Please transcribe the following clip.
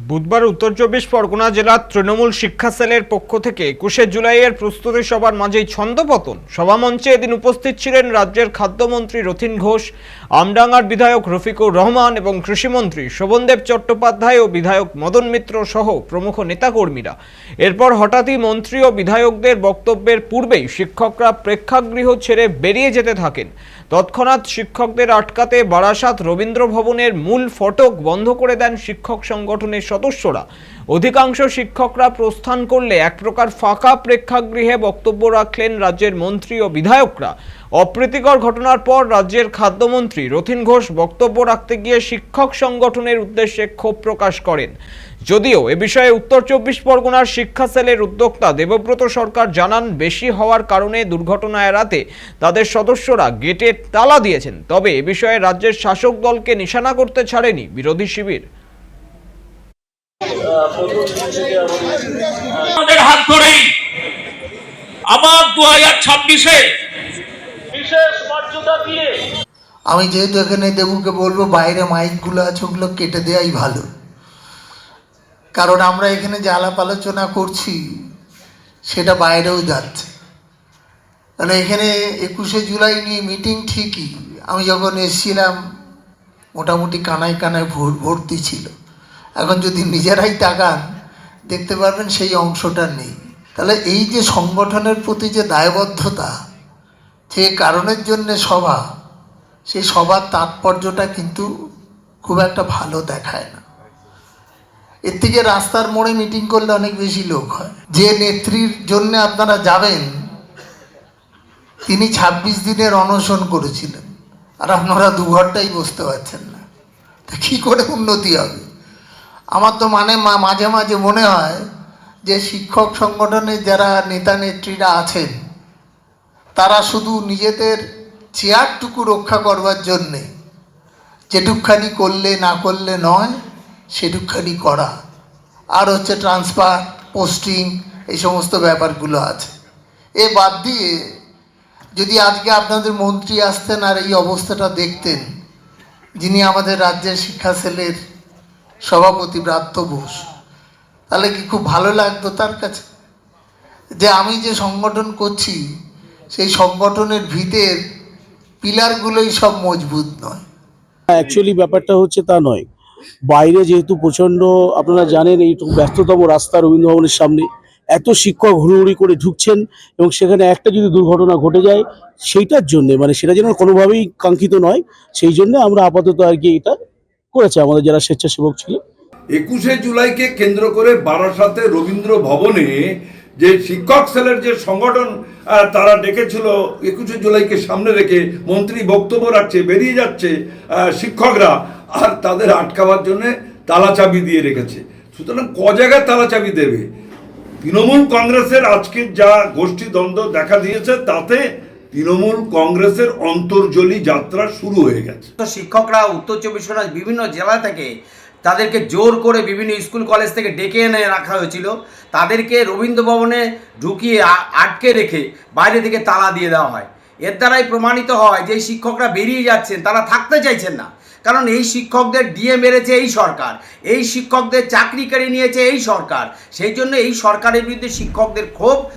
বুধবার উত্তর চব্বিশ পরগনা জেলার তৃণমূল শিক্ষা সেলের পক্ষ থেকে ২১শে জুলাইয়ের প্রস্তুতি সভার মাঝেই ছন্দপতন। সভামঞ্চে এদিন উপস্থিত ছিলেন রাজ্যের খাদ্যমন্ত্রী রথীন ঘোষ, আমডাঙ্গার বিধায়ক রফিকুর রহমান এবং কৃষিমন্ত্রী শোভনদেব চট্টোপাধ্যায় ও বিধায়ক মদন মিত্র সহ প্রমুখ নেতাকর্মীরা। এরপর হঠাৎই মন্ত্রী ও বিধায়কদের বক্তব্যের পূর্বেই শিক্ষকরা প্রেক্ষাগৃহ ছেড়ে বেরিয়ে যেতে থাকেন। তৎক্ষণাৎ শিক্ষকদের আটকাতে বারাসাত রবীন্দ্র ভবনের মূল ফটক বন্ধ করে দেন শিক্ষক সংগঠনের সদস্যরা। অধিকাংশ শিক্ষকরা প্রস্থান করলে এক প্রকার ফাঁকা প্রেক্ষাগৃহে বক্তব্য রাখলেন রাজ্যের মন্ত্রী ও বিধায়করা। অপ্রীতিকর ঘটনার পর রাজ্যের খাদ্যমন্ত্রী রথীন ঘোষ বক্তব্য রাখতে গিয়ে শিক্ষক সংগঠনের উদ্দেশ্যে ক্ষোভ প্রকাশ করেন। যদিও এ বিষয়ে উত্তর চব্বিশ পরগনার শিক্ষা সেলের উদ্যোক্তা দেবব্রত সরকার জানান, বেশি হওয়ার কারণে দুর্ঘটনা এড়াতে তাদের সদস্যরা গেটে তালা দিয়েছেন। তবে এ বিষয়ে রাজ্যের শাসক দলকে নিশানা করতে ছাড়েনি বিরোধী শিবির। আমাদের হাত ধরেই আবার 2026-এ বিশেষ মর্যাদা দিয়ে আমি যেহেতু এখানে দেবুকে বলবো বাইরে মাইকগুলো আছে ওগুলো কেটে দেওয়াই ভালো, কারণ আমরা এখানে যে আলাপ আলোচনা করছি সেটা বাইরেও যাচ্ছে। তাহলে এখানে 21শে জুলাই নিয়ে মিটিং ঠিকই, আমি যখন এসেছিলাম মোটামুটি কানায় কানায় ভর্তি ছিল। এখন যদি নিজেরাই তাকান দেখতে পারবেন সেই অংশটা নেই। তাহলে এই যে সংগঠনের প্রতি যে দায়বদ্ধতা, যে কারণের জন্যে সভা, সেই সভার তাৎপর্যটা কিন্তু খুব একটা ভালো দেখায় না। এর থেকে রাস্তার মোড়ে মিটিং করলে অনেক বেশি লোক হয়। যে নেত্রীর জন্য আপনারা যাবেন তিনি 26 দিনের অনশন করেছিলেন, আর আপনারা 2 ঘন্টাই বসতে পারছেন না, তা কী করে উন্নতি হবে? আমার তো মাঝে মাঝে মনে হয় যে শিক্ষক সংগঠনের যারা নেতা নেত্রীরা আছেন তারা শুধু নিজেদের চেয়ারটুকু রক্ষা করবার জন্যে যেটুকখানি করলে না করলে নয় সেটুকখানি করা, আর হচ্ছে ট্রান্সফার, পোস্টিং, এই সমস্ত ব্যাপারগুলো আছে। এ বাদ দিয়ে যদি আজকে আপনাদের মন্ত্রী আসতেন আর এই অবস্থাটা দেখতেন, যিনি আমাদের রাজ্যের শিক্ষা সেলের সভাপতি ব্রাত্য ঘোষ, তাহলে কি খুব ভালো লাগতো তার কাছে যে আমি যে সংগঠন করছি সেই সংগঠনের ভিতের পিলারগুলোই সব মজবুত নয়। অ্যাকচুয়ালি ব্যাপারটা হচ্ছে তা নয়। বাইরে যেহেতু প্রচণ্ড, আপনারা জানেন, এইটুকু ব্যস্ততম রাস্তা রবীন্দ্র ভবনের সামনে এত শিক্ষক হুড়োহুড়ি করে ঢুকছেন এবং সেখানে একটা যদি দুর্ঘটনা ঘটে যায় সেইটার জন্যে সেটা যেন কোনোভাবেই কাঙ্ক্ষিত নয়, সেই জন্য আমরা আপাতত আর কি এটা করেছে আমাদের যারা স্বেচ্ছাসেবক ছিল। 21শে জুলাইকে কেন্দ্র করে বারাসাতে রবীন্দ্র ভবনে যে শিক্ষক সেলের যে সংগঠন তারা ডেকেছিল 21শে জুলাইকে সামনে রেখে মন্ত্রী বক্তব্য রাখছে, বেরিয়ে যাচ্ছে শিক্ষকরা, আর তাদের আটকাবার জন্য তালাচাবি দিয়ে রেখেছে। সুতরাং জায়গায় তালাচাবি দেবে? তৃণমূল কংগ্রেসের আজকের যা গোষ্ঠী দ্বন্দ্ব দেখা দিয়েছে তাতে তৃণমূল কংগ্রেসের অন্তর্জলী যাত্রা শুরু হয়ে গেছে। শিক্ষকরা উত্তর চব্বিশ পরগনা বিভিন্ন জেলা থেকে তাদেরকে জোর করে বিভিন্ন স্কুল কলেজ থেকে ডেকে এনে রাখা হয়েছিল, তাদেরকে রবীন্দ্র ভবনে ঢুকিয়ে আটকে রেখে বাইরে থেকে তালা দিয়ে দেওয়া হয়। এর দ্বারাই প্রমাণিত হয় যে শিক্ষকরা বেরিয়ে যাচ্ছেন, তারা থাকতে চাইছেন না। কারণ এই শিক্ষকদের ডিএ মেরেছে এই সরকার, এই শিক্ষকদের চাকরি কেড়ে নিয়েছে এই সরকার, সেই জন্য এই সরকারের বিরুদ্ধে শিক্ষকদের ক্ষোভ।